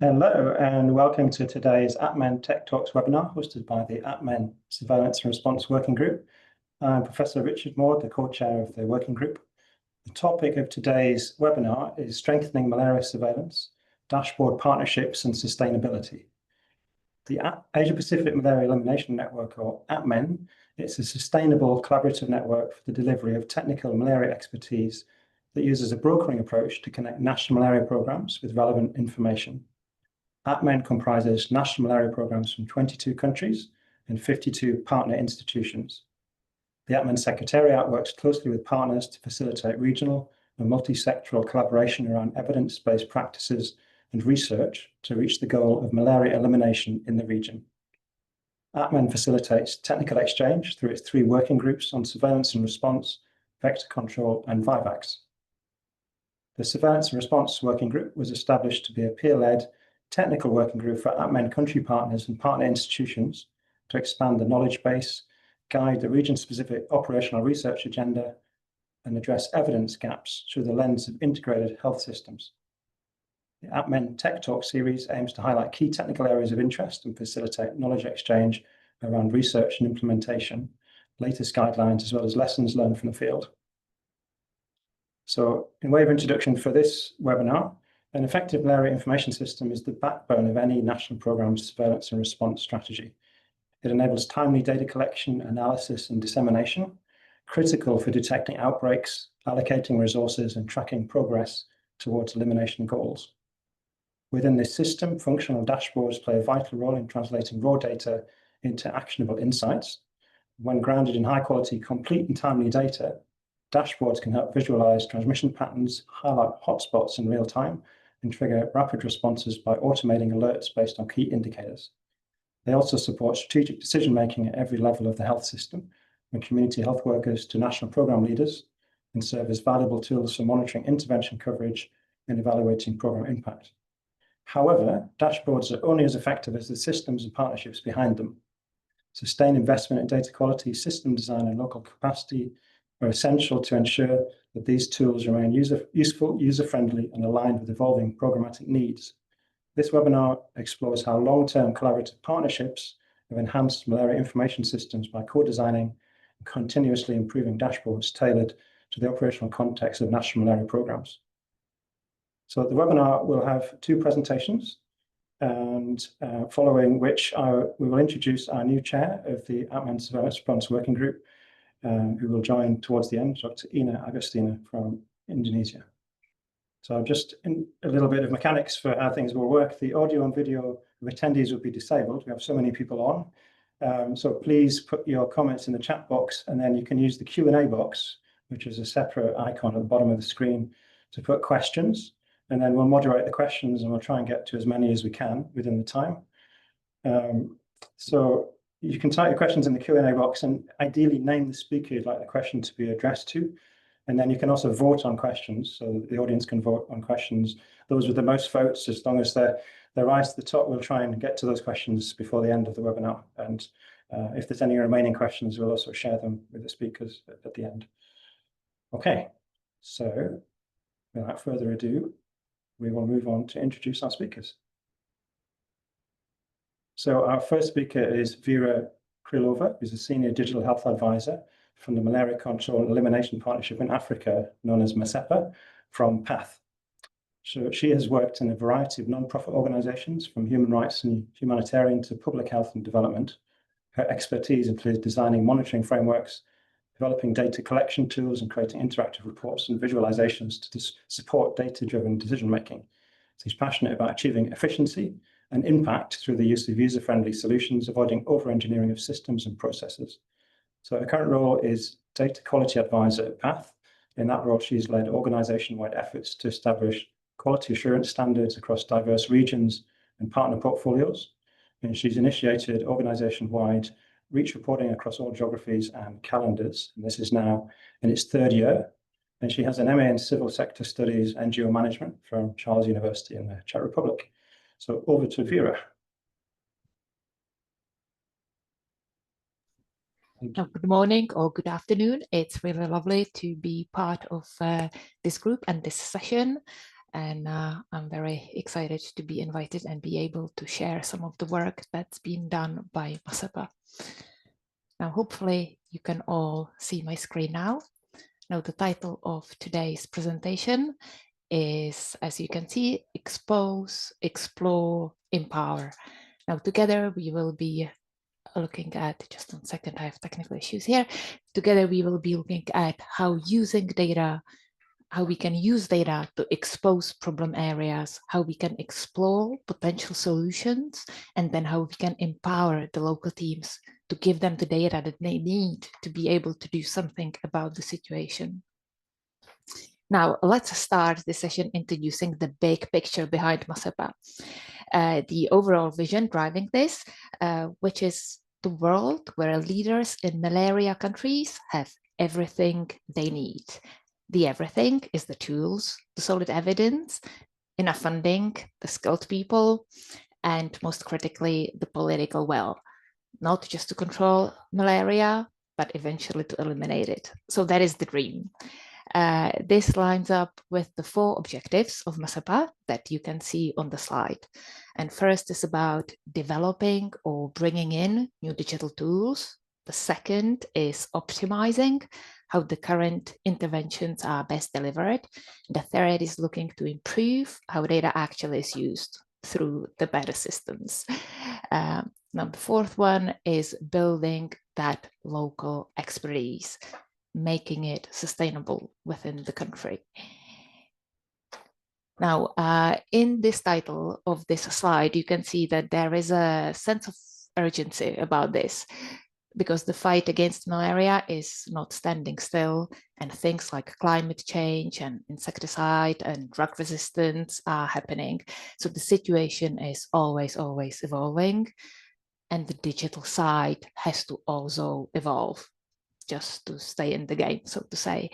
Hello and welcome to today's APMEN Tech Talks webinar hosted by the APMEN Surveillance and Response Working Group. I'm Professor Richard Moore, the co-chair of the working group. The topic of today's webinar is strengthening malaria surveillance, dashboard partnerships and sustainability. The Asia-Pacific Malaria Elimination Network, or APMEN, it's a sustainable collaborative network for the delivery of technical malaria expertise that uses a brokering approach to connect national malaria programs with relevant information. APMEN comprises national malaria programs from 22 countries and 52 partner institutions. The APMEN Secretariat works closely with partners to facilitate regional and multi-sectoral collaboration around evidence-based practices and research to reach the goal of malaria elimination in the region. APMEN facilitates technical exchange through its 3 working groups on surveillance and response, vector control, and VIVAX. The Surveillance and Response Working Group was established to be a peer-led technical working group for APMEN country partners and partner institutions to expand the knowledge base, guide the region-specific operational research agenda, and address evidence gaps through the lens of integrated health systems. The APMEN Tech Talk series aims to highlight key technical areas of interest and facilitate knowledge exchange around research and implementation, latest guidelines, as well as lessons learned from the field. So, in way of introduction for this webinar, an effective malaria information system is the backbone of any national program's surveillance and response strategy. It enables timely data collection, analysis, and dissemination, critical for detecting outbreaks, allocating resources, and tracking progress towards elimination goals. Within this system, functional dashboards play a vital role in translating raw data into actionable insights. When grounded in high-quality, complete and timely data, dashboards can help visualize transmission patterns, highlight hotspots in real time, and trigger rapid responses by automating alerts based on key indicators. They also support strategic decision-making at every level of the health system, from community health workers to national program leaders, and serve as valuable tools for monitoring intervention coverage and evaluating program impact. However, dashboards are only as effective as the systems and partnerships behind them. Sustained investment in data quality, system design, and local capacity are essential to ensure that these tools remain useful, user-friendly, and aligned with evolving programmatic needs. This webinar explores how long-term collaborative partnerships have enhanced malaria information systems by co-designing and continuously improving dashboards tailored to the operational context of national malaria programs. So the webinar will have 2 presentations, and following which we will introduce our new chair of the APMEN Surveillance Response Working Group, who will join towards the end, Dr. Ina Agustina from Indonesia. So just in a little bit of mechanics for how things will work. The audio and video of attendees will be disabled. We have so many people on. So please put your comments in the chat box, and then you can use the Q&A box, which is a separate icon at the bottom of the screen, to put questions. And then we'll moderate the questions and we'll try and get to as many as we can within the time. So you can type your questions in the Q&A box and ideally name the speaker you'd like the question to be addressed to. And then you can also vote on questions, so the audience can vote on questions. Those with the most votes, as long as they're rise to the top, we'll try and get to those questions before the end of the webinar. And if there's any remaining questions, we'll also share them with the speakers at the end. Okay, so without further ado, we will move on to introduce our speakers. So our first speaker is Vera Krylova, who's a senior digital health advisor from the Malaria Control and Elimination Partnership in Africa, known as MASEPA, from PATH. So she has worked in a variety of non-profit organizations, from human rights and humanitarian to public health and development. Her expertise includes designing monitoring frameworks, developing data collection tools, and creating interactive reports and visualizations to support data-driven decision-making. She's passionate about achieving efficiency and impact through the use of user-friendly solutions, avoiding over-engineering of systems and processes. So her current role is Data Quality Advisor at PATH. In that role, she's led organization-wide efforts to establish quality assurance standards across diverse regions and partner portfolios. And she's initiated organization-wide reach reporting across all geographies and calendars. And this is now in its 3rd year. And she has an MA in Civil Sector Studies and Geomanagement from Charles University in the Czech Republic. So over to Vera. Good morning or good afternoon. It's really lovely to be part of this group and this session. and I'm very excited to be invited and be able to share some of the work that's been done by MASEPA. Now, hopefully you can all see my screen now. Now, the title of today's presentation is, as you can see, Expose, Explore, Empower. Now, together we will be looking at, just one second, I have technical issues here. Together we will be looking at how using data, how we can use data to expose problem areas, how we can explore potential solutions, and then how we can empower the local teams to give them the data that they need to be able to do something about the situation. Now, let's start this session introducing the big picture behind MASEPA. The overall vision driving this, which is the world where leaders in malaria countries have everything they need. The everything is the tools, the solid evidence, enough funding, the skilled people, and most critically, the political will, not just to control malaria, but eventually to eliminate it. So that is the dream. This lines up with the 4 objectives of MASEPA that you can see on the slide. And first is about developing or bringing in new digital tools. The second is optimizing how the current interventions are best delivered. The third is looking to improve how data actually is used through the better systems. Now, the fourth one is building that local expertise, making it sustainable within the country. Now, in this title of this slide, you can see that there is a sense of urgency about this, because the fight against malaria is not standing still, and things like climate change and insecticide and drug resistance are happening. So the situation is always evolving, and the digital side has to also evolve just to stay in the game, so to say.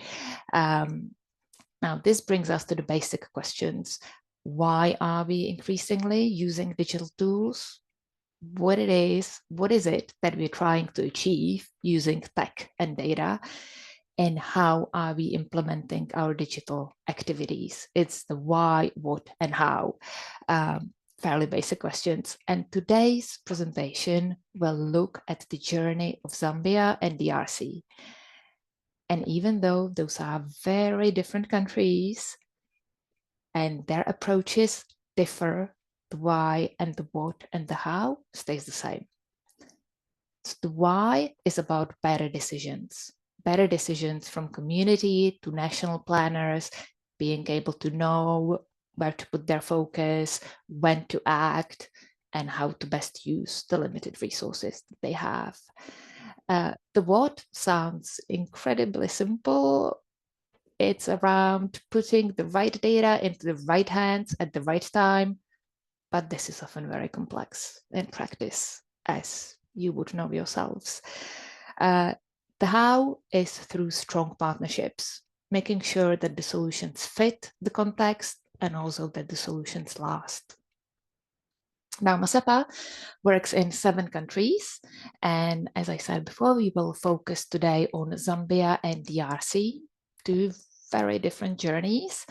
Now, this brings us to the basic questions. Why are we increasingly using digital tools? What is it that we're trying to achieve using tech and data? And how are we implementing our digital activities? It's the why, what, and how. Fairly basic questions. And today's presentation will look at the journey of Zambia and DRC. And even though those are very different countries and their approaches differ, the why and the what and the how stays the same. So the why is about better decisions from community to national planners, being able to know where to put their focus, when to act, and how to best use the limited resources that they have. The what sounds incredibly simple. It's around putting the right data into the right hands at the right time, but this is often very complex in practice, as you would know yourselves. The how is through strong partnerships, making sure that the solutions fit the context and also that the solutions last. Now, MASEPA works in 7 countries, and as I said before, we will focus today on Zambia and DRC, 2 very different journeys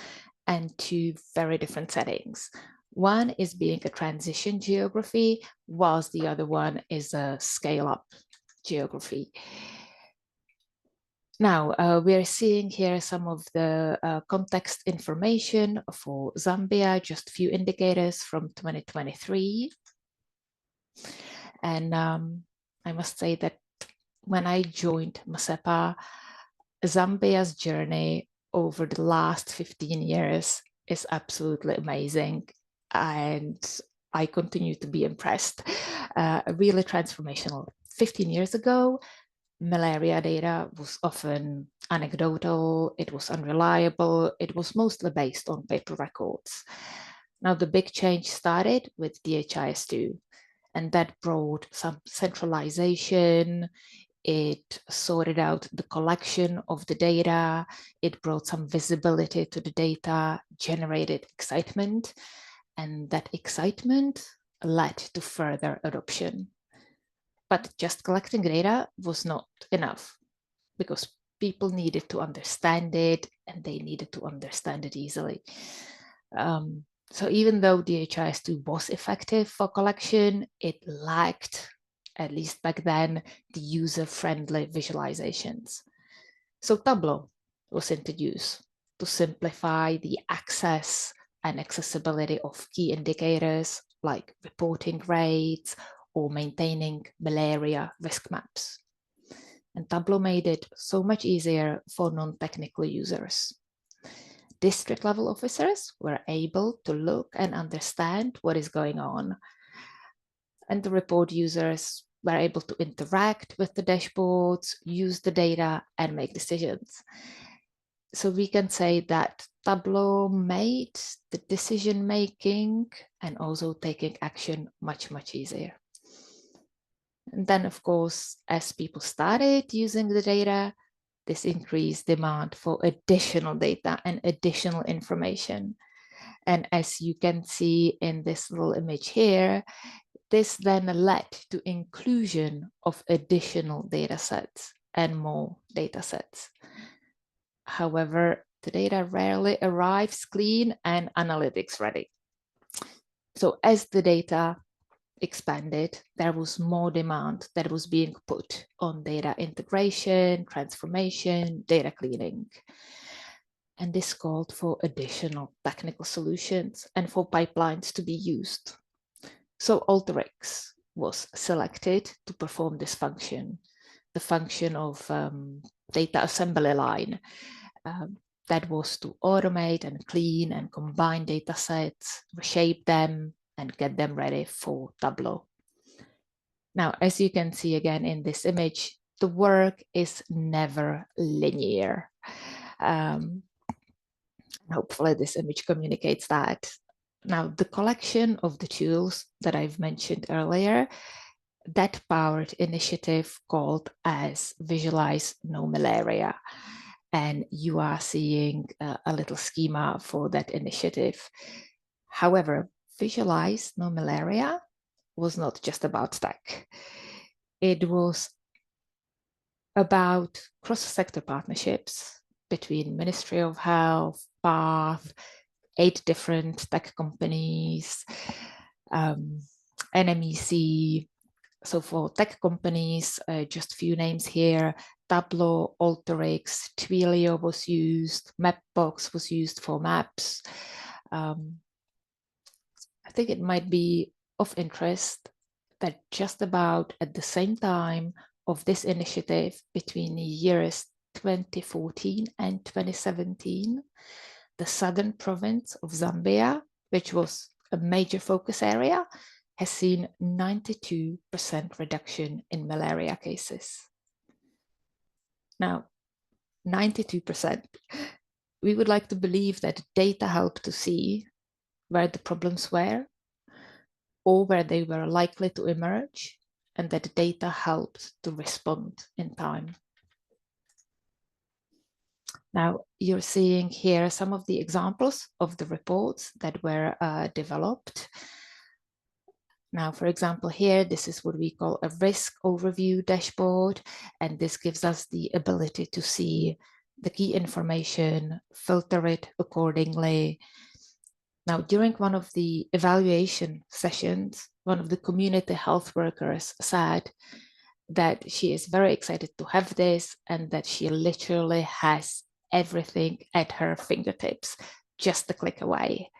and 2 very different settings. One is being a transition geography, whilst the other one is a scale-up geography. Now, we're seeing here some of the context information for Zambia, just a few indicators from 2023. And I must say that when I joined MASEPA, Zambia's journey over the last 15 years is absolutely amazing. And I continue to be impressed. Really transformational. 15 years ago, malaria data was often anecdotal, it was unreliable, it was mostly based on paper records. Now the big change started with DHIS2, and that brought some centralization. It sorted out the collection of the data, it brought some visibility to the data, generated excitement, and that excitement led to further adoption. But just collecting data was not enough, because people needed to understand it, and they needed to understand it easily. So even though DHIS2 was effective for collection, it lacked, at least back then, the user-friendly visualizations. So Tableau was introduced to simplify the access and accessibility of key indicators like reporting rates or maintaining malaria risk maps. And Tableau made it so much easier for non-technical users. District level officers were able to look and understand what is going on. And the report users were able to interact with the dashboards, use the data, and make decisions. So we can say that Tableau made the decision making and also taking action much, much easier. And then, of course, as people started using the data, this increased demand for additional data and additional information. And as you can see in this little image here, this then led to inclusion of additional data sets and more data sets. However, the data rarely arrives clean and analytics ready. So as the data expanded, there was more demand that was being put on data integration, transformation, data cleaning. And this called for additional technical solutions and for pipelines to be used. So Alteryx was selected to perform this function, the function of data assembly line. That was to automate and clean and combine data sets, reshape them, and get them ready for Tableau. Now, as you can see again in this image, the work is never linear. Hopefully this image communicates that. Now, the collection of the tools that I've mentioned earlier, that powered initiative called as Visualize No Malaria. And you are seeing a little schema for that initiative. However, Visualize No Malaria was not just about tech. It was about cross-sector partnerships between Ministry of Health, PATH, 8 different tech companies, NMEC. So for tech companies, just a few names here: Tableau, Alteryx, Twilio was used, Mapbox was used for maps. I think it might be of interest that just about at the same time of this initiative, between the years 2014 and 2017, the southern province of Zambia, which was a major focus area, has seen 92% reduction in malaria cases. Now, 92%. We would like to believe that data helped to see where the problems were or where they were likely to emerge, and that the data helped to respond in time. Now, you're seeing here some of the examples of the reports that were developed. Now, for example, here, this is what we call a risk overview dashboard, and this gives us the ability to see the key information, filter it accordingly. Now, during one of the evaluation sessions, one of the community health workers said that she is very excited to have this and that she literally has everything at her fingertips, just a click away.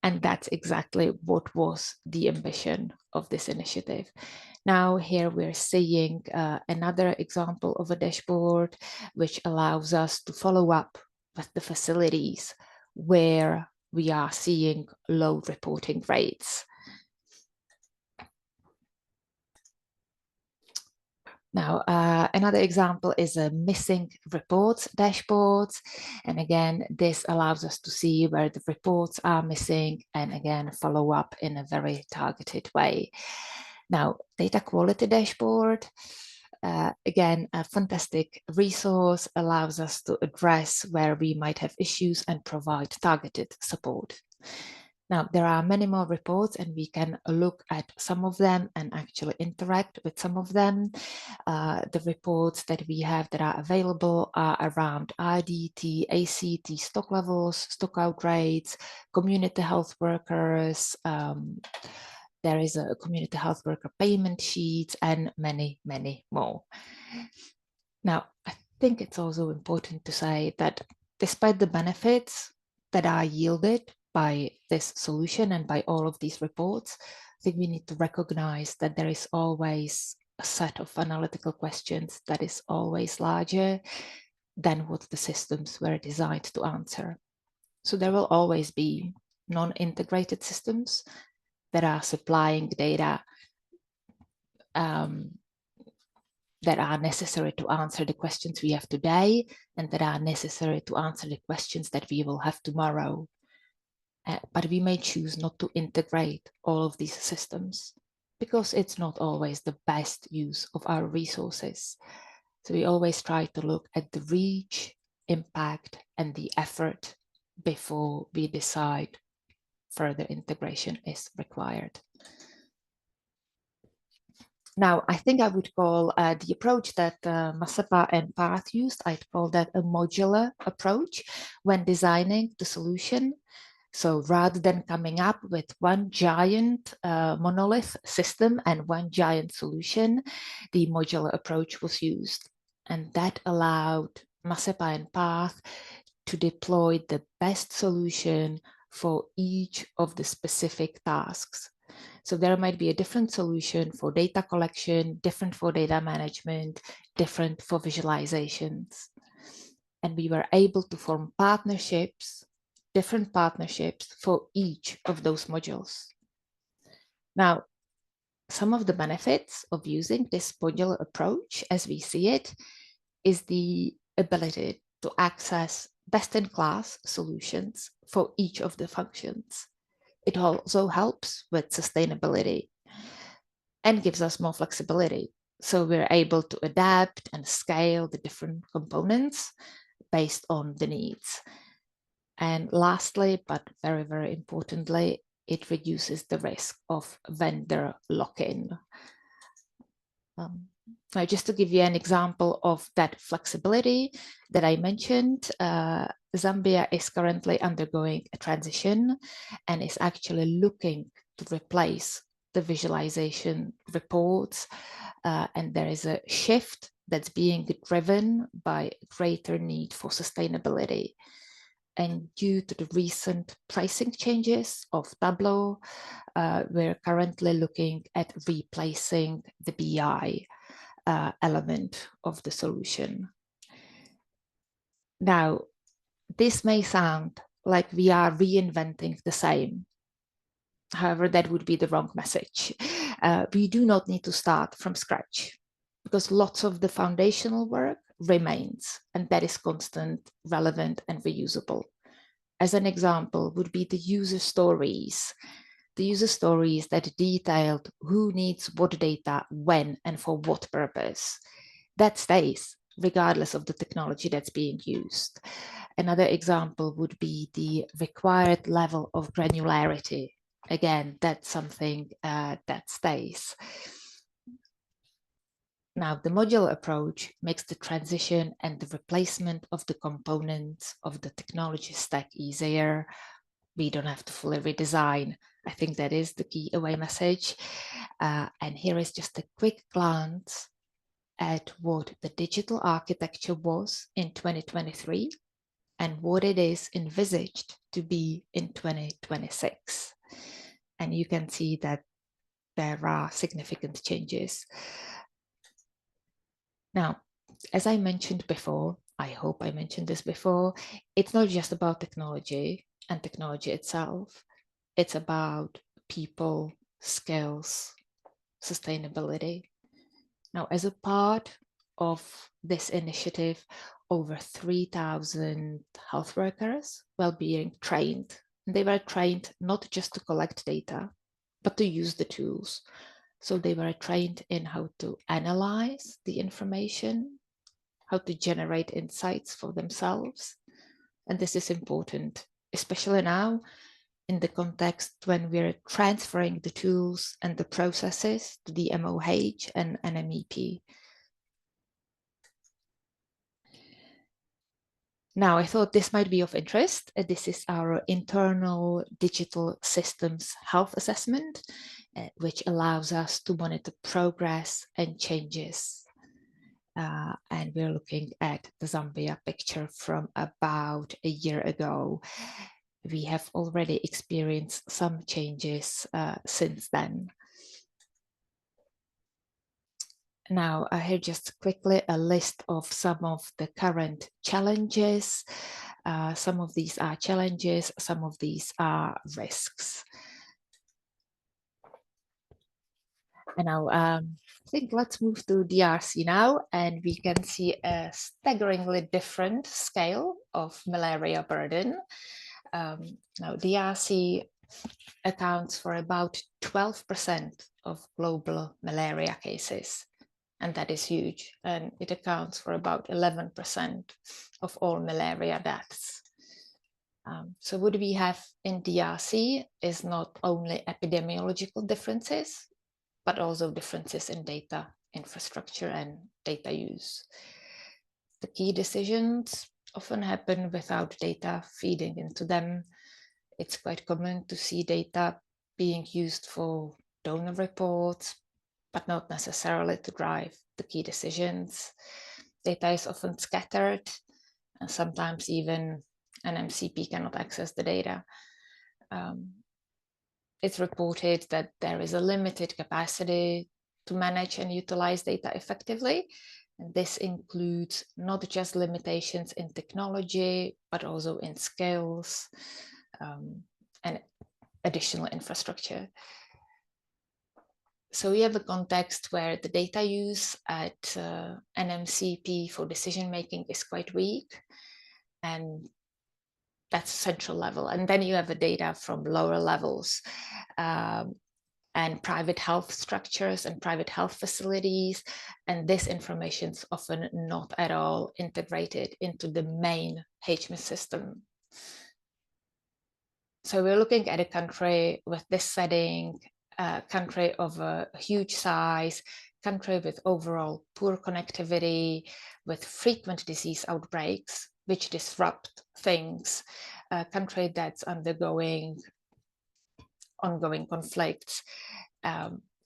And that's exactly what was the ambition of this initiative. Now here we're seeing another example of a dashboard which allows us to follow up with the facilities where we are seeing low reporting rates. Now, another example is a missing reports dashboard. And again, this allows us to see where the reports are missing and again, follow up in a very targeted way. Now, data quality dashboard, again, a fantastic resource, allows us to address where we might have issues and provide targeted support. Now, there are many more reports, and we can look at some of them and actually interact with some of them. The reports that we have that are available are around IDT, ACT stock levels, stock out rates, community health workers. There is a community health worker payment sheet and many, many more. Now, I think it's also important to say that despite the benefits that are yielded by this solution and by all of these reports, I think we need to recognize that there is always a set of analytical questions that is always larger than what the systems were designed to answer. So there will always be non-integrated systems that are supplying data that are necessary to answer the questions we have today and that are necessary to answer the questions that we will have tomorrow. But we may choose not to integrate all of these systems because it's not always the best use of our resources. So we always try to look at the reach, impact, and the effort before we decide further integration is required. Now, I think I would call the approach that Masepa and Parth used, I'd call that a modular approach when designing the solution. So rather than coming up with one giant monolith system and one giant solution, the modular approach was used. And that allowed Masepa and Parth to deploy the best solution for each of the specific tasks. So there might be a different solution for data collection, different for data management, different for visualizations. And we were able to form partnerships, different partnerships for each of those modules. Now, some of the benefits of using this modular approach, as we see it, is the ability to access best-in-class solutions for each of the functions. It also helps with sustainability and gives us more flexibility. So we're able to adapt and scale the different components based on the needs. And lastly, but very, very importantly, it reduces the risk of vendor lock-in. Now, just to give you an example of that flexibility that I mentioned, Zambia is currently undergoing a transition and is actually looking to replace the visualization reports. And there is a shift that's being driven by greater need for sustainability. And due to the recent pricing changes of Tableau, we're currently looking at replacing the BI element of the solution. Now, this may sound like we are reinventing the same. However, that would be the wrong message. We do not need to start from scratch because lots of the foundational work remains, and that is constant, relevant, and reusable. As an example would be the user stories. The user stories that detailed who needs what data, when, and for what purpose. That stays regardless of the technology that's being used. Another example would be the required level of granularity. Again, that's something that stays. Now, the modular approach makes the transition and the replacement of the components of the technology stack easier. We don't have to fully redesign. I think that is the key away message. And here is just a quick glance at what the digital architecture was in 2023 and what it is envisaged to be in 2026. And you can see that there are significant changes. Now, as I mentioned before, I hope I mentioned this before, it's not just about technology and technology itself. It's about people, skills, sustainability. Now, as a part of this initiative, over 3,000 health workers were being trained. And they were trained not just to collect data, but to use the tools. So they were trained in how to analyze the information, how to generate insights for themselves. And this is important, especially now in the context when we're transferring the tools and the processes to the MOH and NMEP. Now, I thought this might be of interest. This is our internal digital systems health assessment, which allows us to monitor progress and changes. And we're looking at the Zambia picture from about a year ago. We have already experienced some changes since then. Now, here just quickly a list of some of the current challenges. Some of these are challenges, some of these are risks. And now I think let's move to DRC now, and we can see a staggeringly different scale of malaria burden. Now DRC accounts for about 12% of global malaria cases. And that is huge. And it accounts for about 11% of all malaria deaths. So what we have in DRC is not only epidemiological differences, but also differences in data infrastructure and data use. The key decisions often happen without data feeding into them. It's quite common to see data being used for donor reports, but not necessarily to drive the key decisions. Data is often scattered, and sometimes even an MCP cannot access the data. It's reported that there is a limited capacity to manage and utilize data effectively. And this includes not just limitations in technology, but also in skills and additional infrastructure. So we have a context where the data use at NMCP for decision-making is quite weak, and that's central level. And then you have the data from lower levels and private health structures and private health facilities. And this information is often not at all integrated into the main HMIS system. So we're looking at a country with this setting, a country of a huge size, country with overall poor connectivity, with frequent disease outbreaks, which disrupt things, a country that's undergoing ongoing conflicts.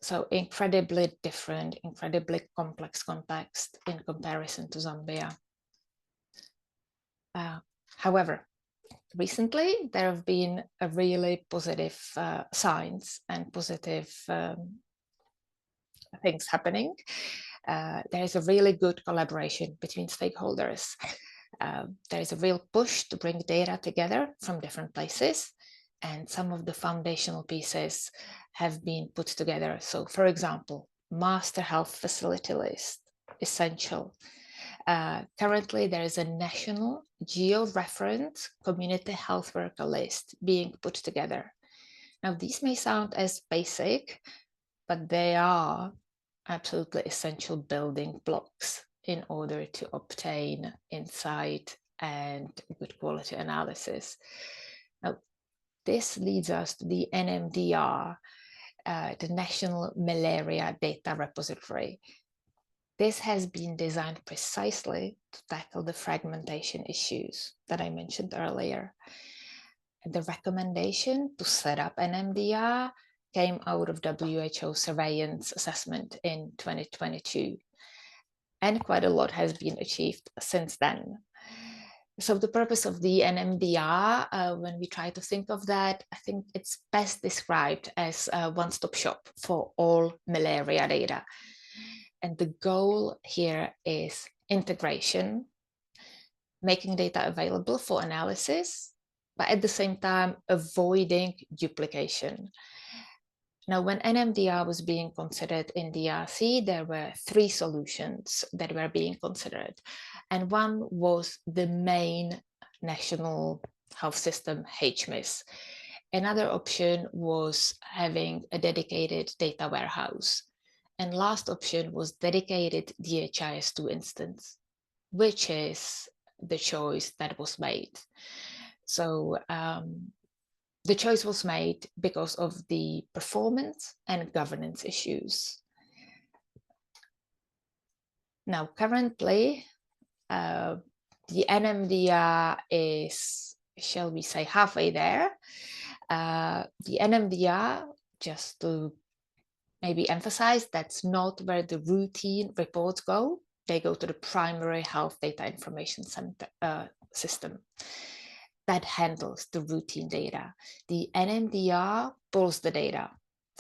So incredibly different, incredibly complex context in comparison to Zambia. However, recently, there have been a really positive signs and positive things happening. There is a really good collaboration between stakeholders. There is a real push to bring data together from different places, and some of the foundational pieces have been put together. So, for example, master health facility list, essential. Currently, there is a national geo-reference community health worker list being put together. Now, these may sound as basic, but they are absolutely essential building blocks in order to obtain insight and good quality analysis. Now, this leads us to the NMDR, the National Malaria Data Repository. This has been designed precisely to tackle the fragmentation issues that I mentioned earlier. And the recommendation to set up an NMDR came out of WHO surveillance assessment in 2022. And quite a lot has been achieved since then. So the purpose of the NMDR, when we try to think of that, I think it's best described as a one-stop shop for all malaria data. And the goal here is integration, making data available for analysis, but at the same time, avoiding duplication. Now, when NMDR was being considered in DRC, there were 3 solutions that were being considered. And one was the main national health system, HMIS. Another option was having a dedicated data warehouse. And last option was dedicated DHIS2 instance, which is the choice that was made. So the choice was made because of the performance and governance issues. Now, currently, the NMDR is, shall we say, halfway there. The NMDR, just to maybe emphasize, that's not where the routine reports go. They go to the primary health data information center, system that handles the routine data. The NMDR pulls the data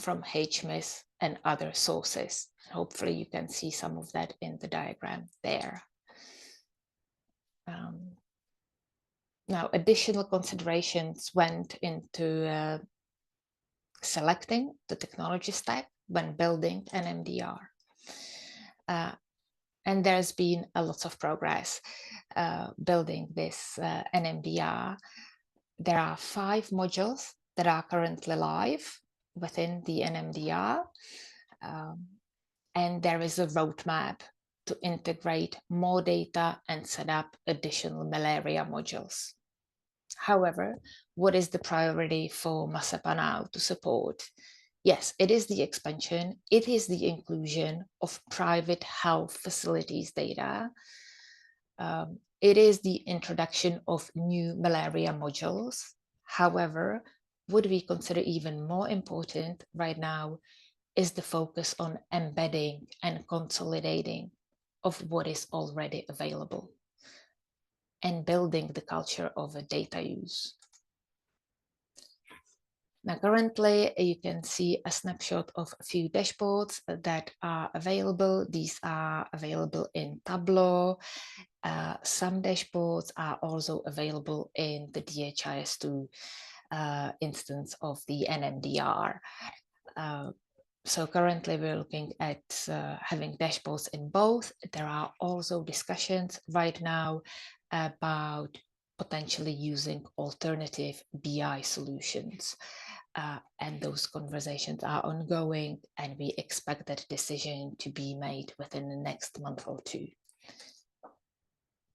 from HMIS and other sources. Hopefully you can see some of that in the diagram there. Now, additional considerations went into selecting the technology stack when building an NMDR. And there's been a lot of progress building this NMDR. There are 5 modules that are currently live within the NMDR. And there is a roadmap to integrate more data and set up additional malaria modules. However, what is the priority for MASEPA now to support? Yes, it is the expansion, it is the inclusion of private health facilities data. It is the introduction of new malaria modules. However, what we consider even more important right now is the focus on embedding and consolidating of what is already available and building the culture of a data use. Now, currently, you can see a snapshot of a few dashboards that are available. These are available in Tableau. Some dashboards are also available in the DHIS2 instance of the NMDR. So currently we're looking at having dashboards in both. There are also discussions right now about potentially using alternative BI solutions. And those conversations are ongoing, and we expect that decision to be made within the next month or 2.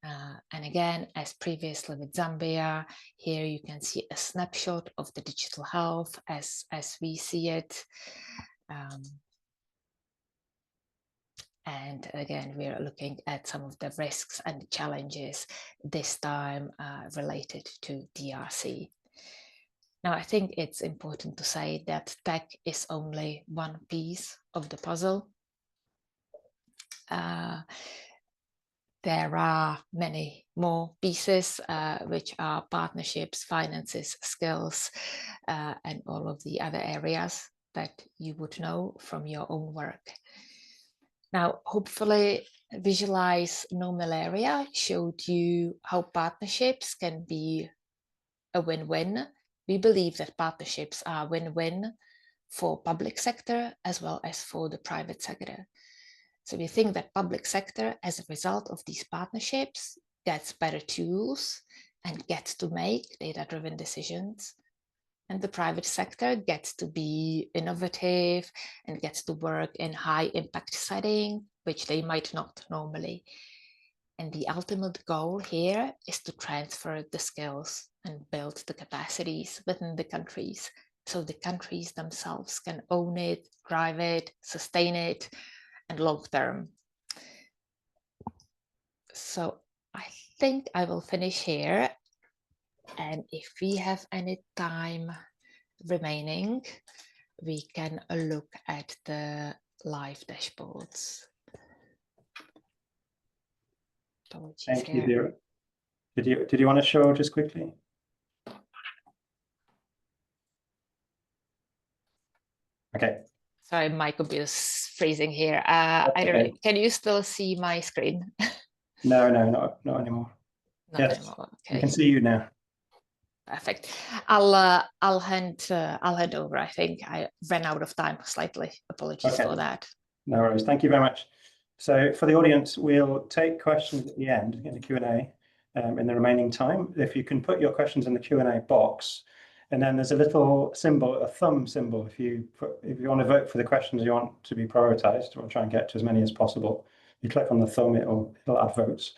And again, as previously with Zambia, here you can see a snapshot of the digital health as we see it. And again, we are looking at some of the risks and challenges this time related to DRC. Now, I think it's important to say that tech is only one piece of the puzzle. There are many more pieces, which are partnerships, finances, skills, and all of the other areas that you would know from your own work. Now, hopefully, Visualize No Malaria showed you how partnerships can be a win-win. We believe that partnerships are win-win for public sector as well as for the private sector. So we think that public sector, as a result of these partnerships, gets better tools and gets to make data-driven decisions. And the private sector gets to be innovative and gets to work in high impact setting, which they might not normally. And the ultimate goal here is to transfer the skills and build the capacities within the countries, so the countries themselves can own it, drive it, sustain it, and long term. So I think I will finish here. And if we have any time remaining, we can look at the live dashboards. Apologies. Thank you, Vera. Did you want to show just quickly? Okay. Sorry, my computer's freezing here. I don't know. Can you still see my screen? No, not anymore. Not anymore. Okay. I can see you now. Perfect. I'll hand over. I think I ran out of time slightly. Apologies for that. No worries. Thank you very much. So for the audience, we'll take questions at the end in the Q&A in the remaining time. If you can put your questions in the Q&A box, and then there's a little symbol, a thumb symbol. If you want to vote for the questions you want to be prioritized, we'll try and get to as many as possible. You click on the thumb, it'll add votes.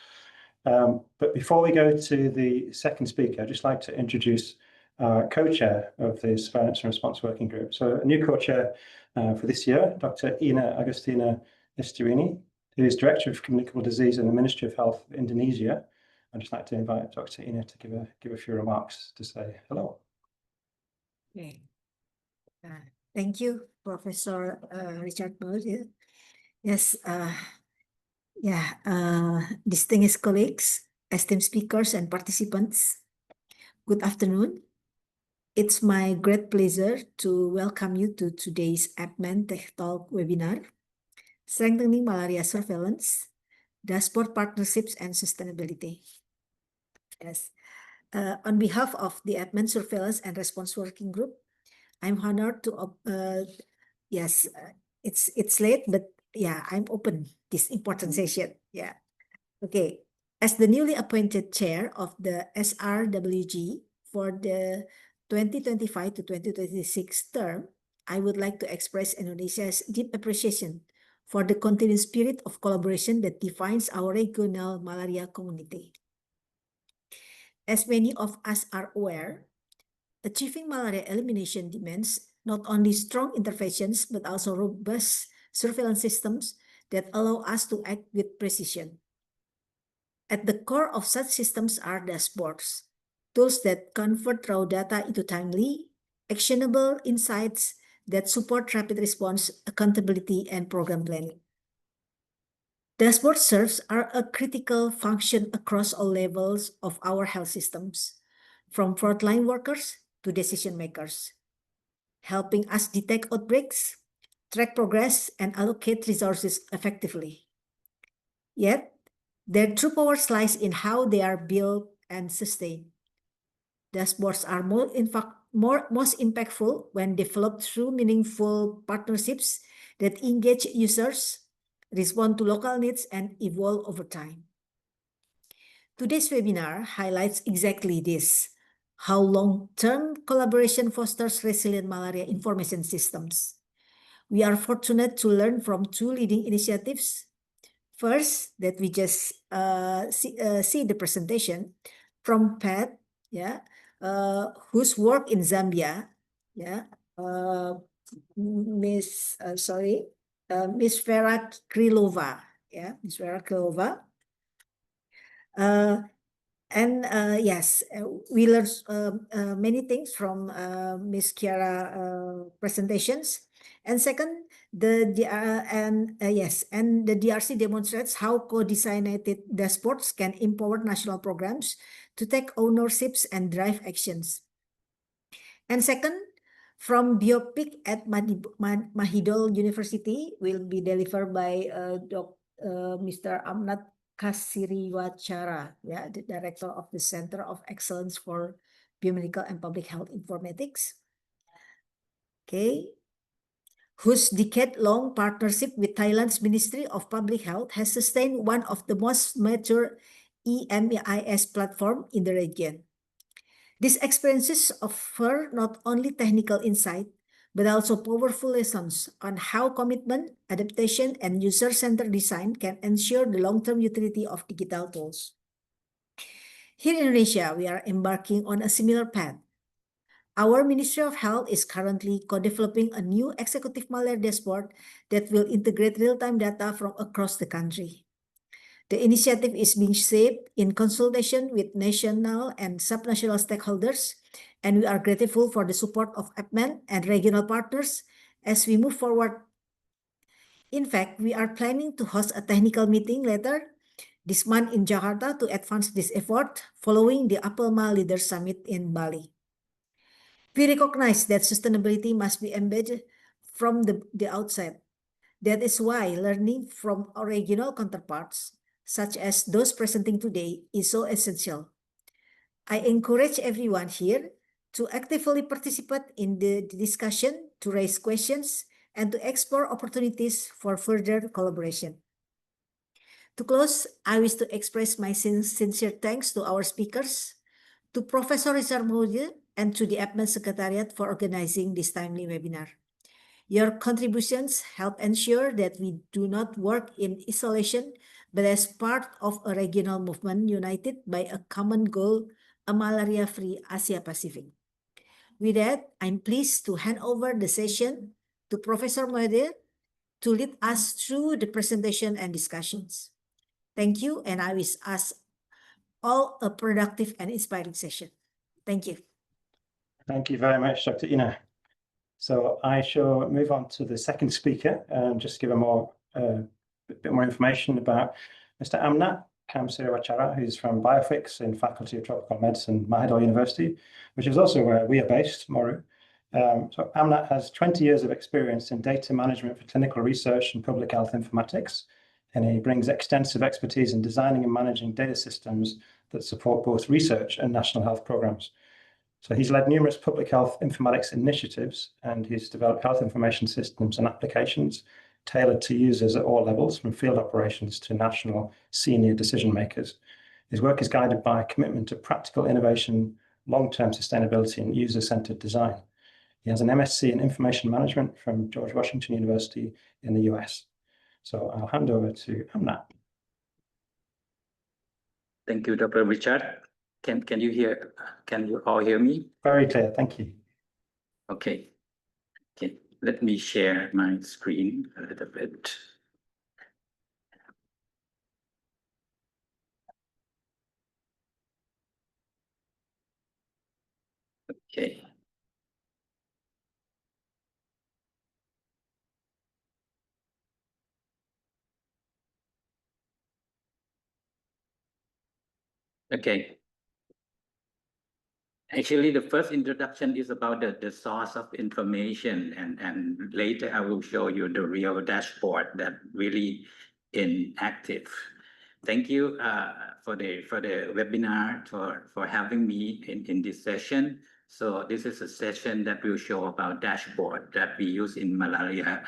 But before we go to the second speaker, I'd just like to introduce co-chair of the Surveillance and Response Working Group. So a new co-chair for this year, Dr. Ina Agustina Estirini, who is Director of Communicable Disease in the Ministry of Health of Indonesia. I'd just like to invite Dr. Ina to give a few remarks to say hello. Okay. Thank you, Professor Richard Mode. Yes, distinguished colleagues, esteemed speakers, and participants, good afternoon. It's my great pleasure to welcome you to today's APMEN TechTalk webinar, Strengthening Malaria Surveillance, Dashboard Partnerships and Sustainability. Yes. On behalf of the APMEN Surveillance and Response Working Group, I'm honored to, it's late, but yeah, I'm open this important session. Yeah. Okay. As the newly appointed chair of the SRWG for the 2025 to 2026 term, I would like to express Indonesia's deep appreciation for the continued spirit of collaboration that defines our regional malaria community. As many of us are aware, achieving malaria elimination demands not only strong interventions, but also robust surveillance systems that allow us to act with precision. At the core of such systems are dashboards, tools that convert raw data into timely, actionable insights that support rapid response, accountability, and program planning. Dashboard serves are a critical function across all levels of our health systems, from frontline workers to decision makers, helping us detect outbreaks, track progress, and allocate resources effectively. Yet, their true power lies in how they are built and sustained. Dashboards are most impactful when developed through meaningful partnerships that engage users, respond to local needs, and evolve over time. Today's webinar highlights exactly this, how long-term collaboration fosters resilient malaria information systems. We are fortunate to learn from two leading initiatives. First, that we just see the presentation from Pat, whose work in Zambia, Miss Vera Krylova, Miss Vera Krylova. Yes, we learned many things from Miss Chiara presentations. And second, the DRC demonstrates how co-designated dashboards can empower national programs to take ownerships and drive actions. And second, from Biopic at Mahidol University will be delivered by Mr. Amnat Kasiriwachara, the director of the Center of Excellence for Biomedical and Public Health Informatics. Okay. Whose decade-long partnership with Thailand's Ministry of Public Health has sustained one of the most mature EMEIS platform in the region. These experiences offer not only technical insight, but also powerful lessons on how commitment, adaptation, and user-centered design can ensure the long-term utility of digital tools. Here in Indonesia, we are embarking on a similar path. Our Ministry of Health is currently co-developing a new executive malaria dashboard that will integrate real-time data from across the country. The initiative is being shaped in consultation with national and subnational stakeholders, and we are grateful for the support of APMEN and regional partners as we move forward. In fact, we are planning to host a technical meeting later this month in Jakarta to advance this effort following the APMEN Leaders Summit in Bali. We recognize that sustainability must be embedded from the outset. That is why learning from our regional counterparts, such as those presenting today, is so essential. I encourage everyone here to actively participate in the discussion, to raise questions, and to explore opportunities for further collaboration. To close, I wish to express my sincere thanks to our speakers, to Professor Richard Mode, and to the APMEN Secretariat for organizing this timely webinar. Your contributions help ensure that we do not work in isolation, but as part of a regional movement united by a common goal, a malaria-free Asia Pacific. With that, I'm pleased to hand over the session to Professor Mohadir to lead us through the presentation and discussions. Thank you, and I wish us all a productive and inspiring session. Thank you. Thank you very much, Dr. Ina. So I shall move on to the second speaker and just give a bit more information about Mr. Amnat Kamsirwachara, who's from Biophysics in Faculty of Tropical Medicine, Mahidol University, which is also where we are based, Moru. So Amnat has 20 years of experience in data management for clinical research and public health informatics, and he brings extensive expertise in designing and managing data systems that support both research and national health programs. So he's led numerous public health informatics initiatives, and he's developed health information systems and applications tailored to users at all levels, from field operations to national senior decision makers. His work is guided by a commitment to practical innovation, long-term sustainability, and user-centered design. He has an MSc in Information Management from George Washington University in the US. So I'll hand over to Amnat. Thank you, Dr. Richard. Can you all hear me? Very clear, thank you. Okay. Let me share my screen a little bit. Okay. Okay. Actually, the first introduction is about the source of information, and later I will show you the real dashboard that really inactive. Thank you for the webinar for having me in this session. So this is a session that will show about dashboard that we use in malaria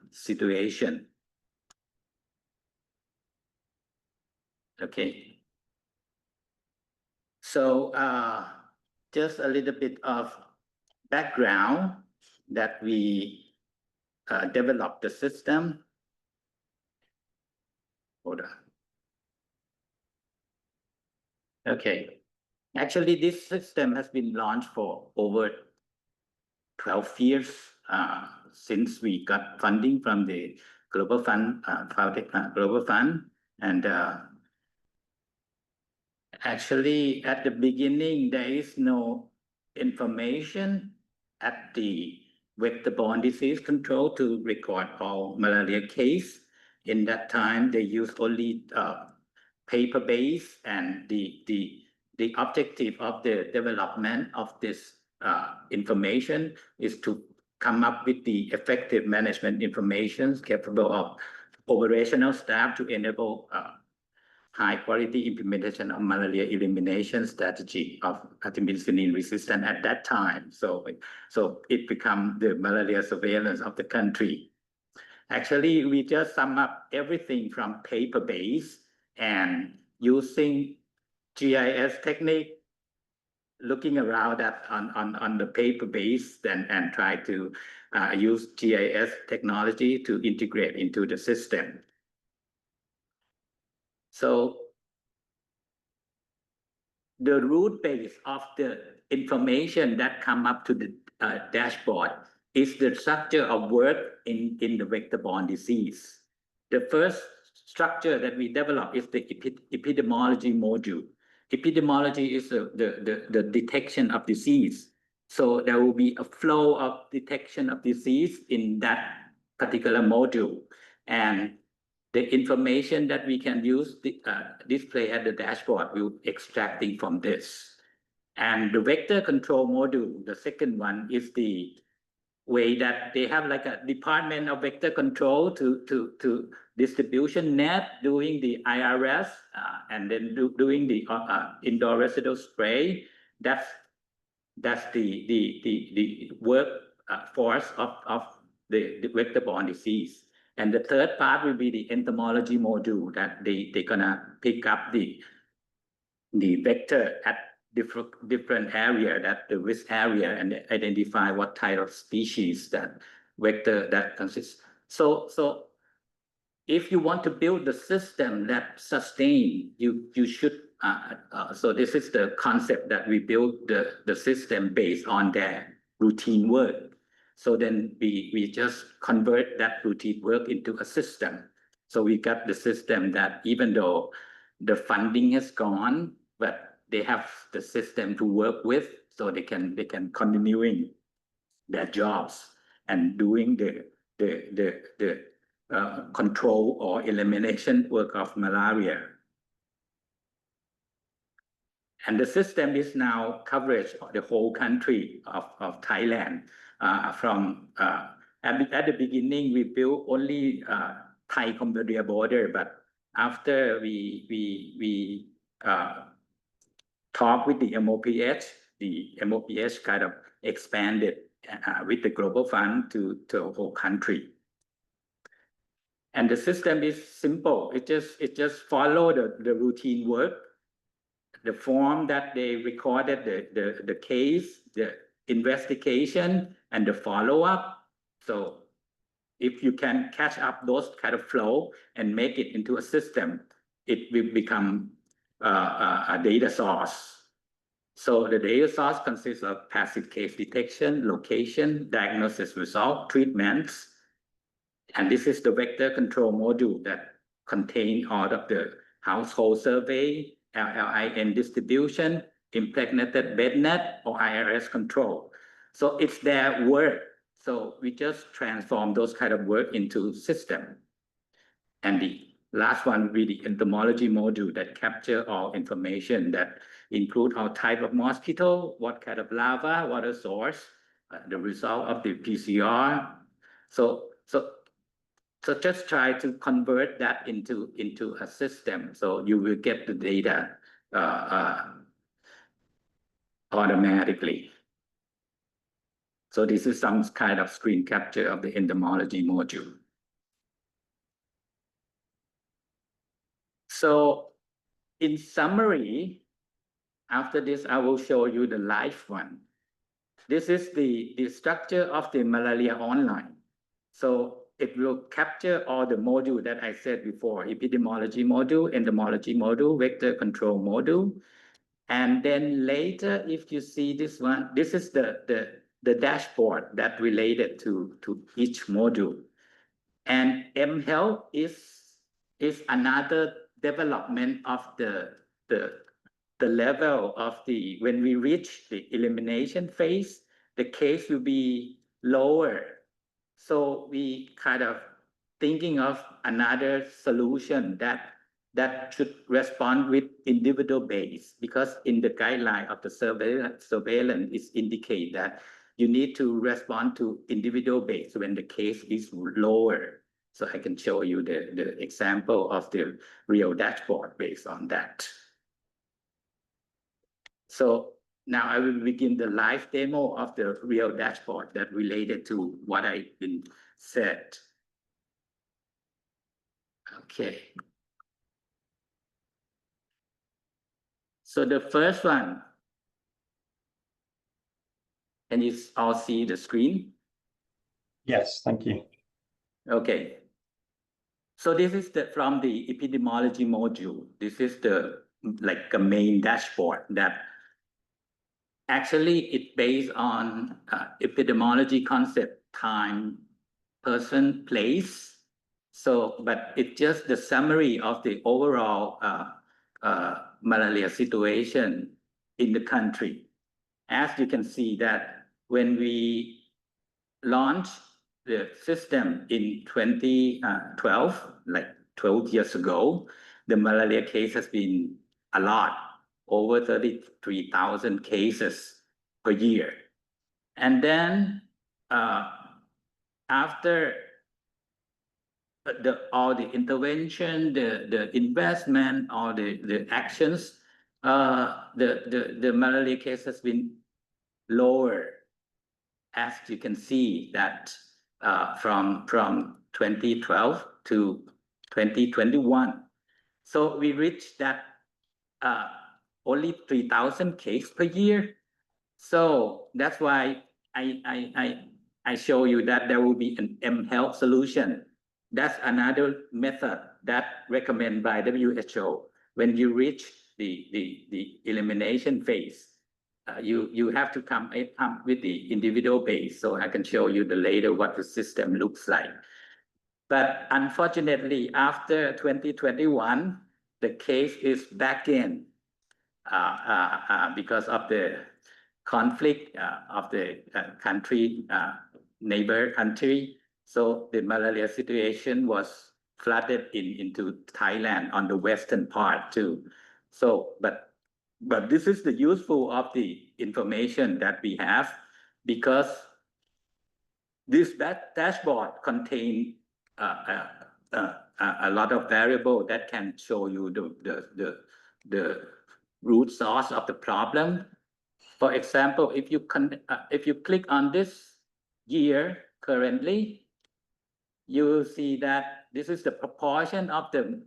situation. Okay. So just a little bit of background that we developed the system. Hold on. Okay. Actually, this system has been launched for over 12 years since we got funding from the Global Fund, and actually, at the beginning, there is no information at the vector-borne disease control to record all malaria case. In that time, they used only paper-based, and the objective of the development of this information is to come up with the effective management information capable of operational staff to enable high-quality implementation of malaria elimination strategy of artemisinin resistance at that time. So it became the malaria surveillance of the country. Actually, we just sum up everything from paper-based and using GIS technique, looking around that on the paper-based and try to use GIS technology to integrate into the system. So the root base of the information that come up to the dashboard is the structure of work in the vector-borne disease. The first structure that we develop is the epidemiology module. Epidemiology is the detection of disease. So there will be a flow of detection of disease in that particular module. And the information that we can use display at the dashboard will extracting from this. And the vector control module, the second one, is the way that they have like a department of vector control to distribution net doing the IRS and then doing the indoor residue spray. That's the work force of the vector-borne disease. And the third part will be the entomology module that they're gonna pick up the vector at different area, that the risk area, and identify what type of species that vector that consists. So if you want to build the system that sustain, you should So this is the concept that we built the system based on their routine work. So then we just convert that routine work into a system. So we got the system that even though the funding has gone, but they have the system to work with, so they can continuing their jobs and doing the control or elimination work of malaria. And the system is now coverage of the whole country of Thailand. At the beginning, we built only Thai-Cambodia border, but after we talked with the MOPH kind of expanded with the Global Fund to the whole country. And the system is simple. It just follow the routine work, the form that they recorded, the case, the investigation, and the follow-up. So if you can catch up those kind of flow and make it into a system, it will become a data source. So the data source consists of passive case detection, location, diagnosis result, treatments. And this is the vector control module that contains all of the household survey, LLIN distribution, impregnated bed net, or IRS control. So it's their work. So we just transform those kind of work into system. And the last one will be the entomology module that capture all information that include all type of mosquito, what kind of larva, water source, the result of the PCR. So just try to convert that into a system. So you will get the data automatically. So this is some kind of screen capture of the entomology module. So in summary, after this, I will show you the live one. This is the structure of the malaria online. So it will capture all the module that I said before: epidemiology module, entomology module, vector control module. And then later, if you see this one, this is the dashboard that related to each module. And mHealth is another development of the level of when we reach the elimination phase, the case will be lower. So we kind of thinking of another solution that should respond with individual base, because in the guideline of the surveillance is indicate that you need to respond to individual base when the case is lower. So I can show you the example of the real dashboard based on that. So now I will begin the live demo of the real dashboard that related to what I been said. Okay. So the first one, can you all see the screen? Yes, thank you. Okay. So this is from the epidemiology module. This is the main dashboard that actually it's based on epidemiology concept, time, person, place. So, but it's just the summary of the overall malaria situation in the country. As you can see that when we launched the system in 2012, like 12 years ago, the malaria case has been a lot, over 33,000 cases per year. And then after all the intervention, the investment, all the actions, the malaria case has been lower, as you can see that from 2012 to 2021. So we reached that only 3,000 cases per year. So that's why I show you that there will be an mHealth solution. That's another method that recommended by WHO. When you reach the elimination phase. You have to come with the individual base. So I can show you the later what the system looks like. But unfortunately, after 2021, the case is back in because of the conflict of the country, neighbor country. So the malaria situation was flooded into Thailand on the western part too. So, but this is the useful of the information that we have, because this dashboard contains a lot of variable that can show you the root source of the problem. For example, if you click on this year currently, you will see that this is the proportion of the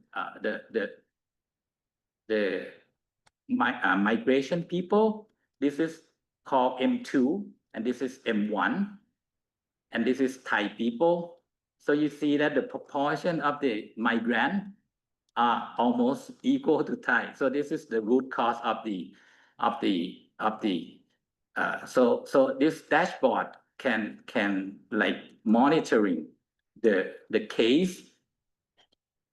migration people. This is called M2, and this is M1, and this is Thai people. So you see that the proportion of the migrant are almost equal to Thai. So this is the root cause of so this dashboard can like monitoring the case.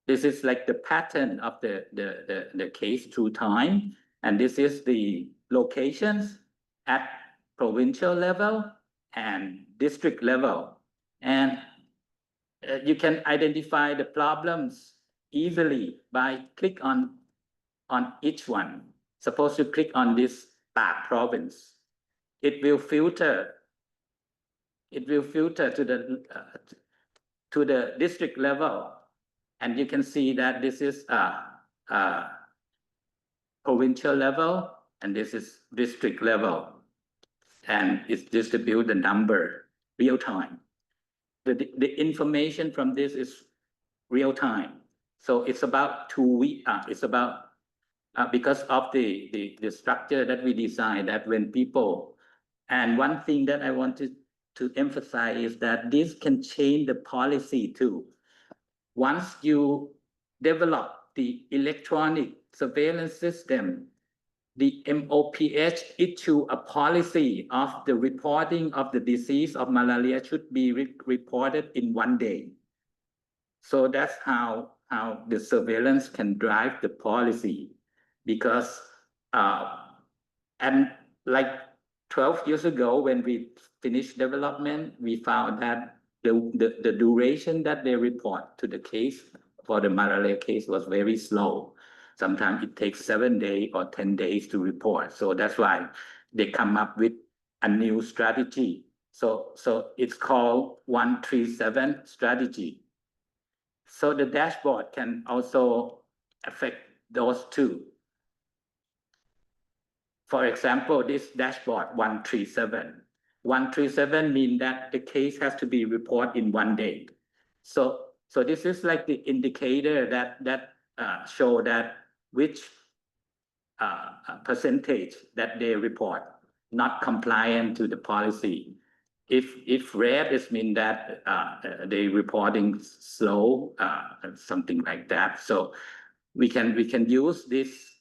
This is like the pattern of the case through time, and this is the locations at provincial level and district level, and you can identify the problems easily by click on each one. Suppose you click on this Tak province, it will filter to the district level, and you can see that this is provincial level and this is district level, and it's distribute the number real time. The information from this is real time. So it's about 2 weeks. It's about because of the structure that we designed, that when people, and one thing that I wanted to emphasize is that this can change the policy too. Once you develop the electronic surveillance system, the MOPH issue a policy of the reporting of the disease of malaria should be reported in 1 day. So that's how the surveillance can drive the policy, because and like 12 years ago when we finished development, we found that the duration that they report to the case for the malaria case was very slow. Sometimes it takes 7 days or 10 days to report. So that's why they come up with a new strategy. So it's called 137 strategy. So the dashboard can also affect those two. For example, this dashboard 137. 137 means that the case has to be reported in 1 day. So this is like the indicator that show that which percentage that they report not compliant to the policy. If red, it means that they reporting slow, something like that. So we can use this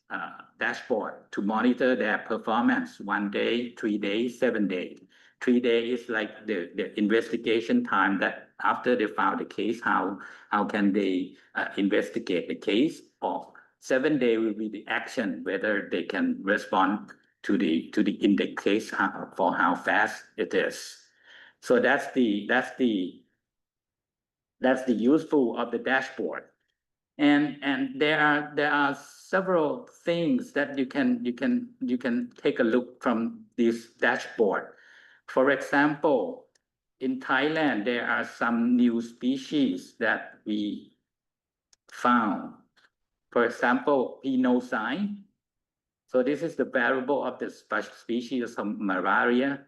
dashboard to monitor their performance 1 day, 3 days, 7 days. 3 days is like the investigation time, that after they file the case, how can they investigate the case. Or 7 days will be the action, whether they can respond to the index case for how fast it is. So that's the useful of the dashboard. And there are several things that you can take a look from this dashboard. For example, in Thailand, there are some new species that we found. For example, pinocyte. So this is the variable of the species of malaria.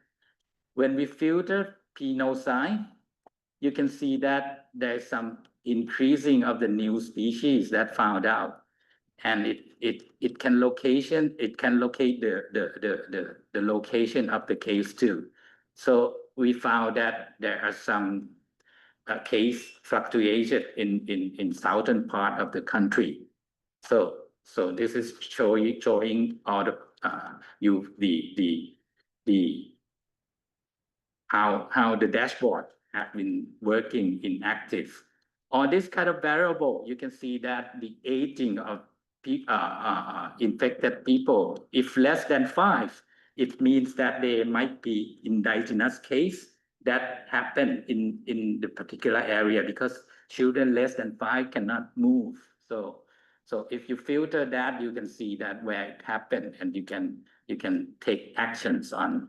When we filter pinocyte, you can see that there's some increasing of the new species that found out, and it can locate the location of the case too. So we found that there are some case fluctuation in southern part of the country. So this is showing all the how the dashboard have been working in active. On this kind of variable, you can see that the aging of infected people, if less than 5, it means that they might be indigenous case that happen in the particular area, because children less than 5 cannot move. So if you filter that, you can see that where it happened, and you can take actions on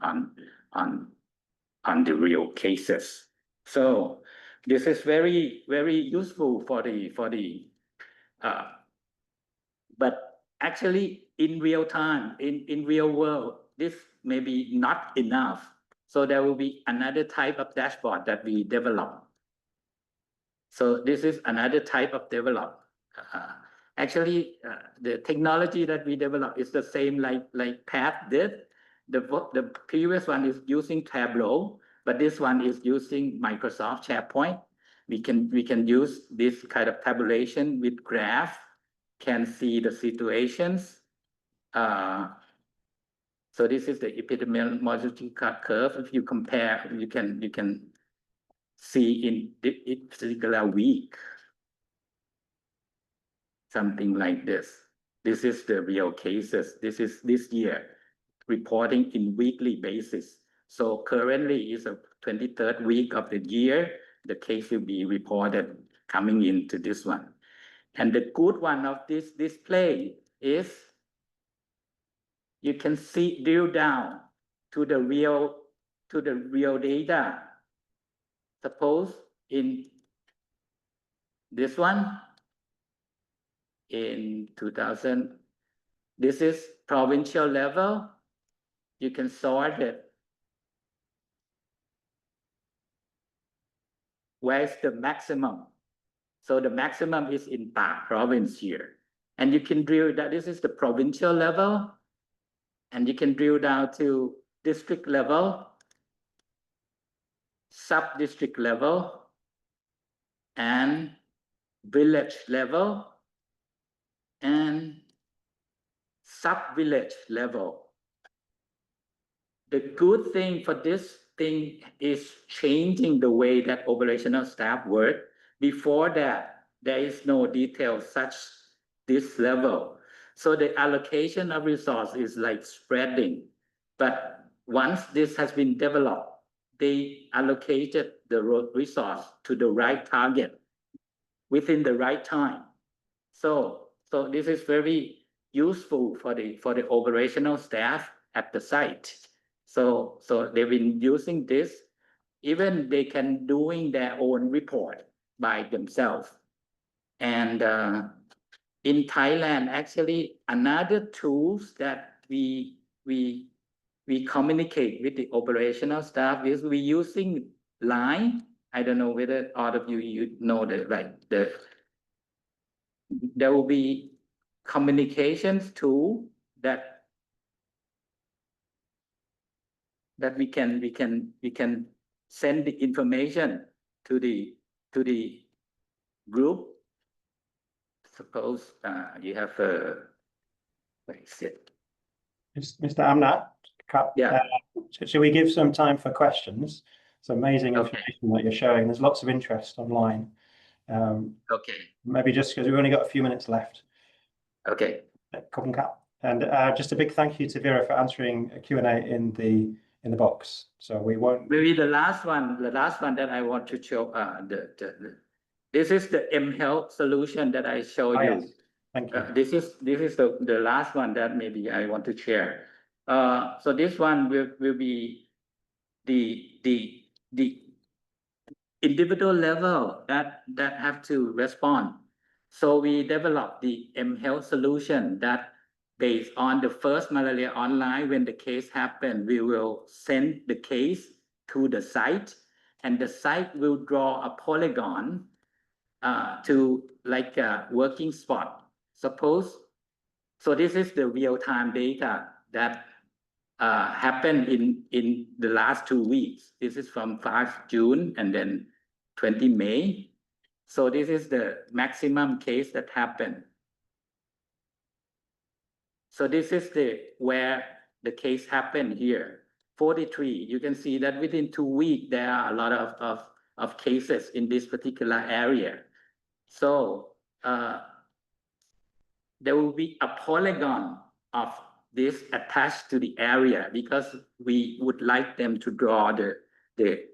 the real cases. So this is very useful for the but actually in real time, in real world, this may be not enough. So there will be another type of dashboard that we develop. So this is another type of develop. Actually, the technology that we develop is the same like Pat did. The previous one is using Tableau, but this one is using Microsoft SharePoint. We can use this kind of tabulation with graph, can see the situations. So this is the epidemiology curve. If you compare, you can see in this particular week, something like this. This is the real cases. This is this year, reporting in weekly basis. So currently is the 23rd week of the year. The case will be reported coming into this one. And the good one of this display is you can see drill down to the real data. Suppose in this one, in 2000, this is provincial level. You can sort it. Where's the maximum? So the maximum is in Pak province here. And you can drill that. This is the provincial level. And you can drill down to district level, sub-district level, and village level, and sub-village level. The good thing for this thing is changing the way that operational staff work. Before that, there is no detail such this level. So the allocation of resource is like spreading. But once this has been developed, they allocated the resource to the right target within the right time. So this is very useful for the operational staff at the site. So they've been using this. Even they can doing their own report by themselves. And in Thailand, actually, another tools that we communicate with the operational staff is we using Line. I don't know whether all of you know there will be communications tool that we can send the information to the group. Suppose you have a Mr. Amnat, yeah. Should we give some time for questions? It's amazing Okay. information that you're showing. There's lots of interest online. Okay. Maybe just because we've only got a few minutes left. Okay. And just a big thank you to Vera for answering a Q&A in the box. So we won't. Maybe the last one that I want to show. This is the mHealth solution that I showed you. Yes. Thank you. This is the last one that maybe I want to share. So this one will be the individual level that have to respond. So we developed the mHealth solution that based on the first malaria online, when the case happened, we will send the case to the site, and the site will draw a polygon to like a working spot. Suppose, so this is the real-time data that happened in the last 2 weeks. This is from 5 June and then 20 May. So this is the maximum case that happened. So this is where the case happened here. 43, you can see that within 2 weeks, there are a lot of cases in this particular area. So there will be a polygon of this attached to the area because we would like them to draw the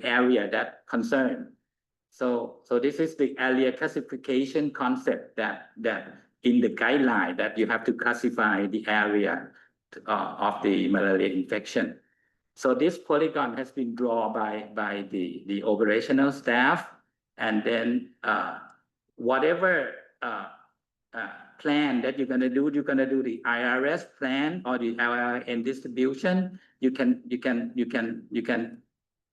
area that concerned. So this is the area classification concept that in the guideline that you have to classify the area of the malaria infection. So this polygon has been drawn by the operational staff, and then whatever plan that you're going to do the IRS plan or the LLN distribution. You can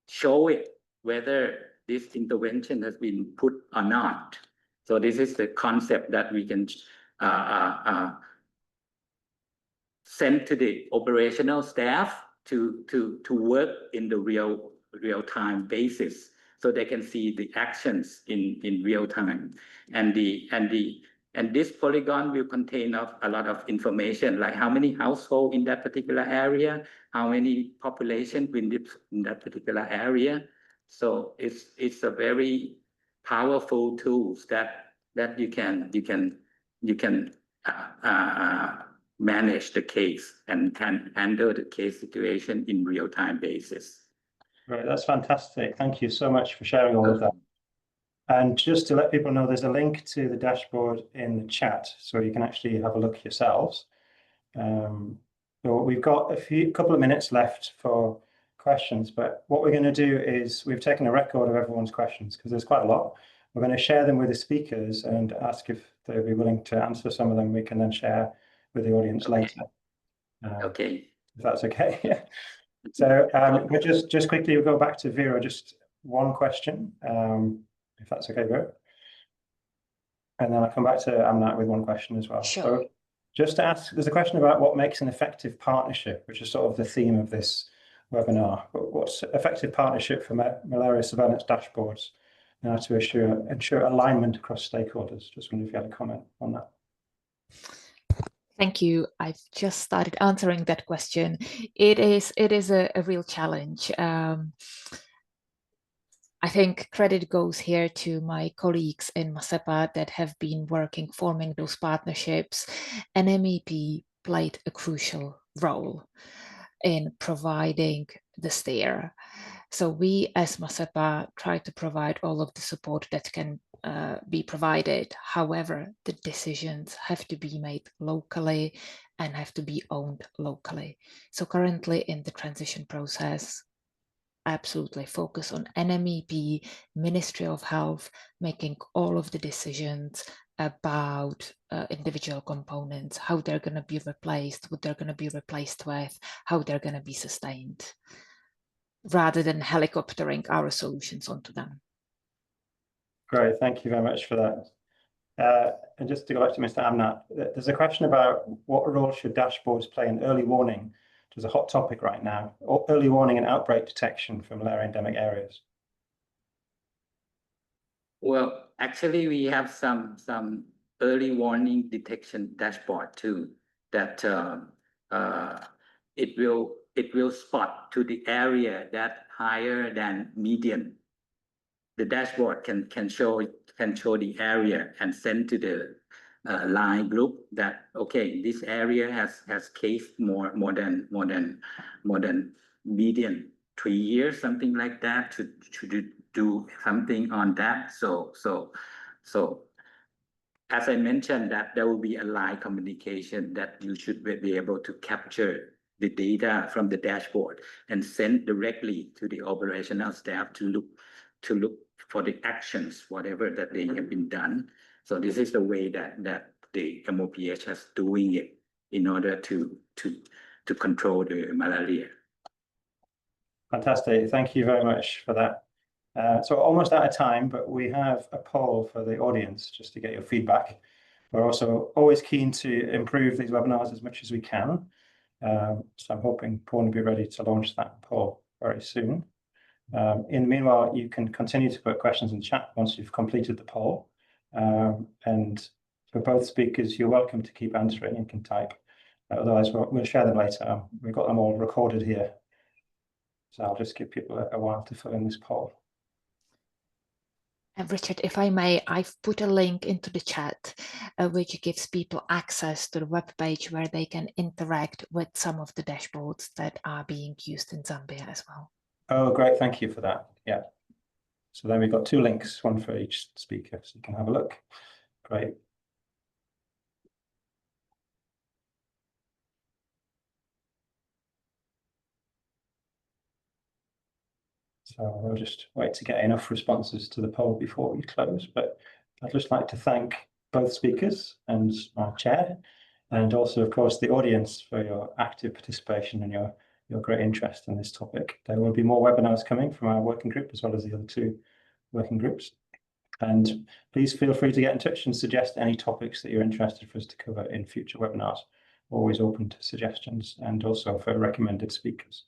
show it whether this intervention has been put or not. So this is the concept that we can send to the operational staff to work in the real time basis, so they can see the actions in real time. And this polygon will contain a lot of information, like how many households in that particular area, how many population in that particular area. So it's a very powerful tools that you can manage the case and can handle the case situation in real time basis. Right, that's fantastic. Thank you so much for sharing all of that. And just to let people know, there's a link to the dashboard in the chat, so you can actually have a look yourselves. So we've got a couple of minutes left for questions, but what we're going to do is we've taken a record of everyone's questions because there's quite a lot. We're going to share them with the speakers and ask if they'd be willing to answer some of them. We can then share with the audience later. Okay. If that's okay. Yeah. So we'll just quickly we'll go back to Vera, just one question. If that's okay, Vera. And then I'll come back to Amnat with one question as well. Sure. So just to ask, there's a question about what makes an effective partnership, which is sort of the theme of this webinar. What's effective partnership for malaria surveillance dashboards now to ensure alignment across stakeholders? Just wondering if you had a comment on that. Thank you. I've just started answering that question. It is a real challenge. I think credit goes here to my colleagues in MASEPA that have been forming those partnerships, and MEP played a crucial role in providing the steer. So we as MASEPA try to provide all of the support that can be provided. However, the decisions have to be made locally and have to be owned locally. So currently in the transition process, absolutely focus on NMEP, Ministry of Health, making all of the decisions about individual components, how they're going to be replaced, what they're going to be replaced with, how they're going to be sustained, rather than helicoptering our solutions onto them. Great, thank you very much for that. And just to go back to Mr. Amnat, there's a question about what role should dashboards play in early warning, which is a hot topic right now, or early warning and outbreak detection for malaria endemic areas. Well, actually, we have some early warning detection dashboard too, that it will spot to the area that higher than median. The dashboard can show the area and send to the line group that okay, this area has case more than median 3 years, something like that, to do something on that. So as I mentioned, that there will be a line communication that you should be able to capture the data from the dashboard and send directly to the operational staff to look for the actions, whatever that they have been done. So this is the way that the MOPH is doing it in order to control the malaria. Fantastic, thank you very much for that. So almost out of time, but we have a poll for the audience just to get your feedback. We're also always keen to improve these webinars as much as we can. So I'm hoping Paul will be ready to launch that poll very soon. In the meanwhile, you can continue to put questions in the chat once you've completed the poll. And for both speakers, you're welcome to keep answering. You can type Otherwise, we'll share them later. We've got them all recorded here. So I'll just give people a while to fill in this poll. And Richard, if I may, I've put a link into the chat, which gives people access to the webpage where they can interact with some of the dashboards that are being used in Zambia as well. Oh, great. Thank you for that. Yeah. So then we've got 2 links, one for each speaker, so you can have a look. Great. So we'll just wait to get enough responses to the poll before we close. But I'd just like to thank both speakers and our chair, and also, of course, the audience for your active participation and your great interest in this topic. There will be more webinars coming from our working group, as well as the other 2 working groups. And please feel free to get in touch and suggest any topics that you're interested for us to cover in future webinars. Always open to suggestions and also for recommended speakers.